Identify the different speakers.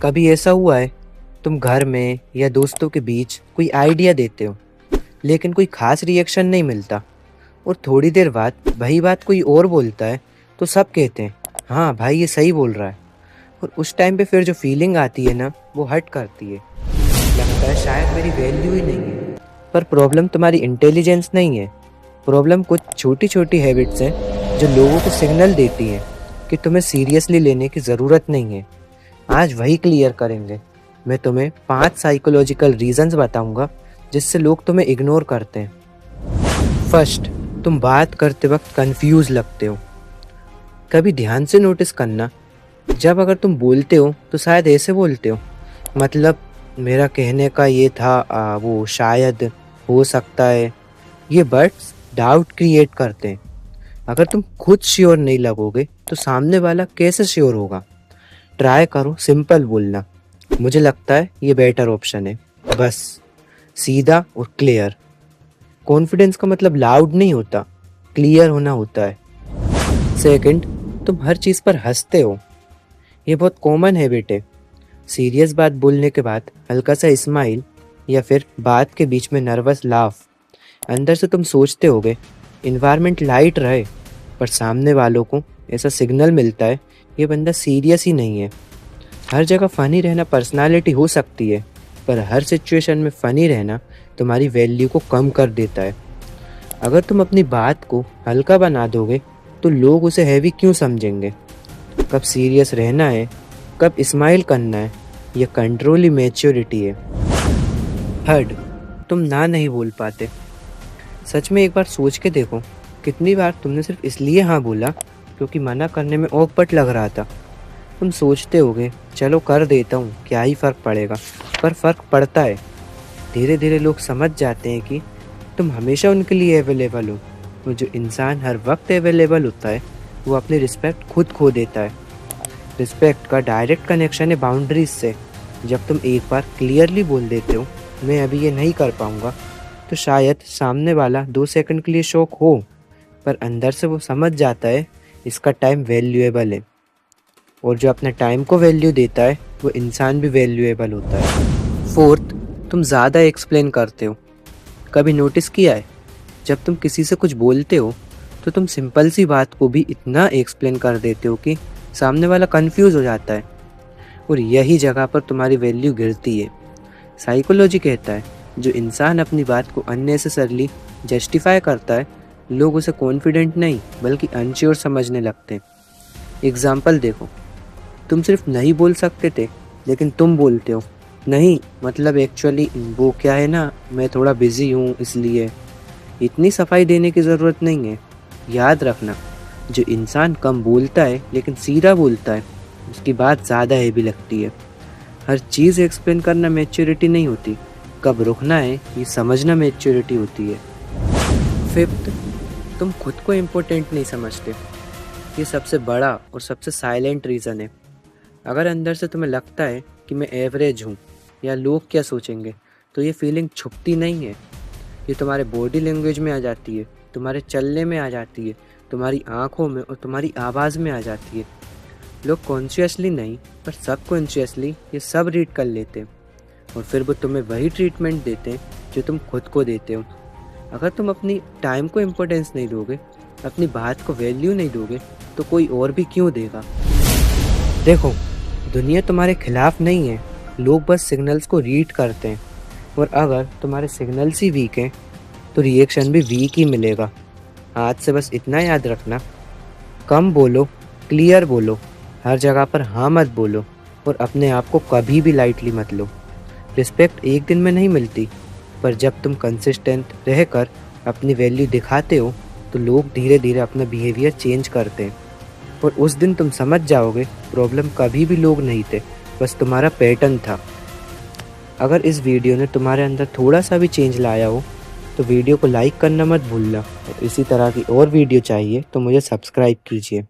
Speaker 1: कभी ऐसा हुआ है तुम घर में या दोस्तों के बीच कोई आइडिया देते हो लेकिन कोई खास रिएक्शन नहीं मिलता और थोड़ी देर बाद वही बात कोई और बोलता है तो सब कहते हैं हाँ भाई ये सही बोल रहा है। और उस टाइम पे फिर जो फीलिंग आती है ना वो हर्ट करती है। लगता है शायद मेरी वैल्यू ही नहीं है। पर प्रॉब्लम तुम्हारी इंटेलिजेंस नहीं है, प्रॉब्लम कुछ छोटी छोटी हैबिट्स हैं जो लोगों को सिग्नल देती हैं कि तुम्हें सीरियसली लेने की ज़रूरत नहीं है। आज वही क्लियर करेंगे। मैं तुम्हें 5 साइकोलॉजिकल रीजंस बताऊंगा जिससे लोग तुम्हें इग्नोर करते हैं। फर्स्ट, तुम बात करते वक्त कंफ्यूज लगते हो। कभी ध्यान से नोटिस करना, जब अगर तुम बोलते हो तो शायद ऐसे बोलते हो, मतलब मेरा कहने का ये था, वो शायद, हो सकता है। ये वर्ड्स डाउट क्रिएट करते हैं। अगर तुम खुद श्योर नहीं लगोगे तो सामने वाला कैसे श्योर होगा। ट्राई करो सिंपल बोलना, मुझे लगता है ये बेटर ऑप्शन है, बस सीधा और क्लियर। कॉन्फिडेंस का मतलब लाउड नहीं होता, क्लियर होना होता है। सेकंड, तुम हर चीज़ पर हंसते हो। ये बहुत कॉमन हैबिट है। सीरियस बात बोलने के बाद हल्का सा स्माइल या फिर बात के बीच में नर्वस लाफ। अंदर से तुम सोचते होगे इन्वायरमेंट लाइट रहे, पर सामने वालों को ऐसा सिग्नल मिलता है ये बंदा सीरियस ही नहीं है। हर जगह फ़नी रहना पर्सनालिटी हो सकती है, पर हर सिचुएशन में फ़नी रहना तुम्हारी वैल्यू को कम कर देता है। अगर तुम अपनी बात को हल्का बना दोगे तो लोग उसे हैवी क्यों समझेंगे। कब सीरियस रहना है, कब स्माइल करना है, यह कंट्रोल ही मैच्योरिटी है। थर्ड, तुम ना नहीं बोल पाते। सच में एक बार सोच के देखो, कितनी बार तुमने सिर्फ इसलिए हाँ बोला क्योंकि मना करने में औकपट लग रहा था। तुम सोचते होगे चलो कर देता हूँ, क्या ही फ़र्क पड़ेगा, पर फ़र्क पड़ता है। धीरे धीरे लोग समझ जाते हैं कि तुम हमेशा उनके लिए अवेलेबल हो, और जो इंसान हर वक्त अवेलेबल होता है वो अपनी रिस्पेक्ट खुद खो देता है। रिस्पेक्ट का डायरेक्ट कनेक्शन है बाउंड्रीज से। जब तुम एक बार क्लियरली बोल देते हो मैं अभी ये नहीं कर पाऊँगा, तो शायद सामने वाला 2 सेकंड के लिए शॉक हो, पर अंदर से वो समझ जाता है इसका टाइम वैल्यूएबल है। और जो अपने टाइम को वैल्यू देता है वो इंसान भी वैल्यूएबल होता है। फोर्थ, तुम ज़्यादा एक्सप्लेन करते हो। कभी नोटिस किया है जब तुम किसी से कुछ बोलते हो तो तुम सिंपल सी बात को भी इतना एक्सप्लेन कर देते हो कि सामने वाला कंफ्यूज हो जाता है, और यही जगह पर तुम्हारी वैल्यू गिरती है। साइकोलॉजी कहता है जो इंसान अपनी बात को अननेसेसरली जस्टिफाई करता है, लोग उसे कॉन्फिडेंट नहीं बल्कि अनश्योर समझने लगते हैं। एग्जाम्पल देखो, तुम सिर्फ नहीं बोल सकते थे लेकिन तुम बोलते हो नहीं, मतलब एक्चुअली वो क्या है ना, मैं थोड़ा बिजी हूँ इसलिए। इतनी सफाई देने की ज़रूरत नहीं है। याद रखना, जो इंसान कम बोलता है लेकिन सीधा बोलता है उसकी बात ज़्यादा हैवी लगती है। हर चीज़ एक्सप्लेन करना मैच्योरिटी नहीं होती, कब रुकना है ये समझना मैच्योरिटी होती है। फिफ्थ, तुम खुद को इम्पोर्टेंट नहीं समझते। ये सबसे बड़ा और सबसे साइलेंट रीज़न है। अगर अंदर से तुम्हें लगता है कि मैं एवरेज हूँ या लोग क्या सोचेंगे, तो ये फीलिंग छुपती नहीं है। ये तुम्हारे बॉडी लैंग्वेज में आ जाती है, तुम्हारे चलने में आ जाती है, तुम्हारी आँखों में और तुम्हारी आवाज़ में आ जाती है। लोग कॉन्शियसली नहीं पर सबकॉन्शियसली ये सब रीड कर लेते हैं, और फिर वो तुम्हें वही ट्रीटमेंट देते हैं जो तुम खुद को देते हो। अगर तुम अपनी टाइम को इम्पोर्टेंस नहीं दोगे, अपनी बात को वैल्यू नहीं दोगे, तो कोई और भी क्यों देगा। देखो, दुनिया तुम्हारे खिलाफ नहीं है, लोग बस सिग्नल्स को रीड करते हैं, और अगर तुम्हारे सिग्नल्स ही वीक हैं तो रिएक्शन भी वीक ही मिलेगा। आज से बस इतना याद रखना, कम बोलो, क्लियर बोलो, हर जगह पर हाँ मत बोलो, और अपने आप को कभी भी लाइटली मत लो। रिस्पेक्ट एक दिन में नहीं मिलती, पर जब तुम कंसिस्टेंट रहकर अपनी वैल्यू दिखाते हो तो लोग धीरे धीरे अपना बिहेवियर चेंज करते हैं, और उस दिन तुम समझ जाओगे प्रॉब्लम कभी भी लोग नहीं थे, बस तुम्हारा पैटर्न था। अगर इस वीडियो ने तुम्हारे अंदर थोड़ा सा भी चेंज लाया हो तो वीडियो को लाइक करना मत भूलना, और इसी तरह की और वीडियो चाहिए तो मुझे सब्सक्राइब कीजिए।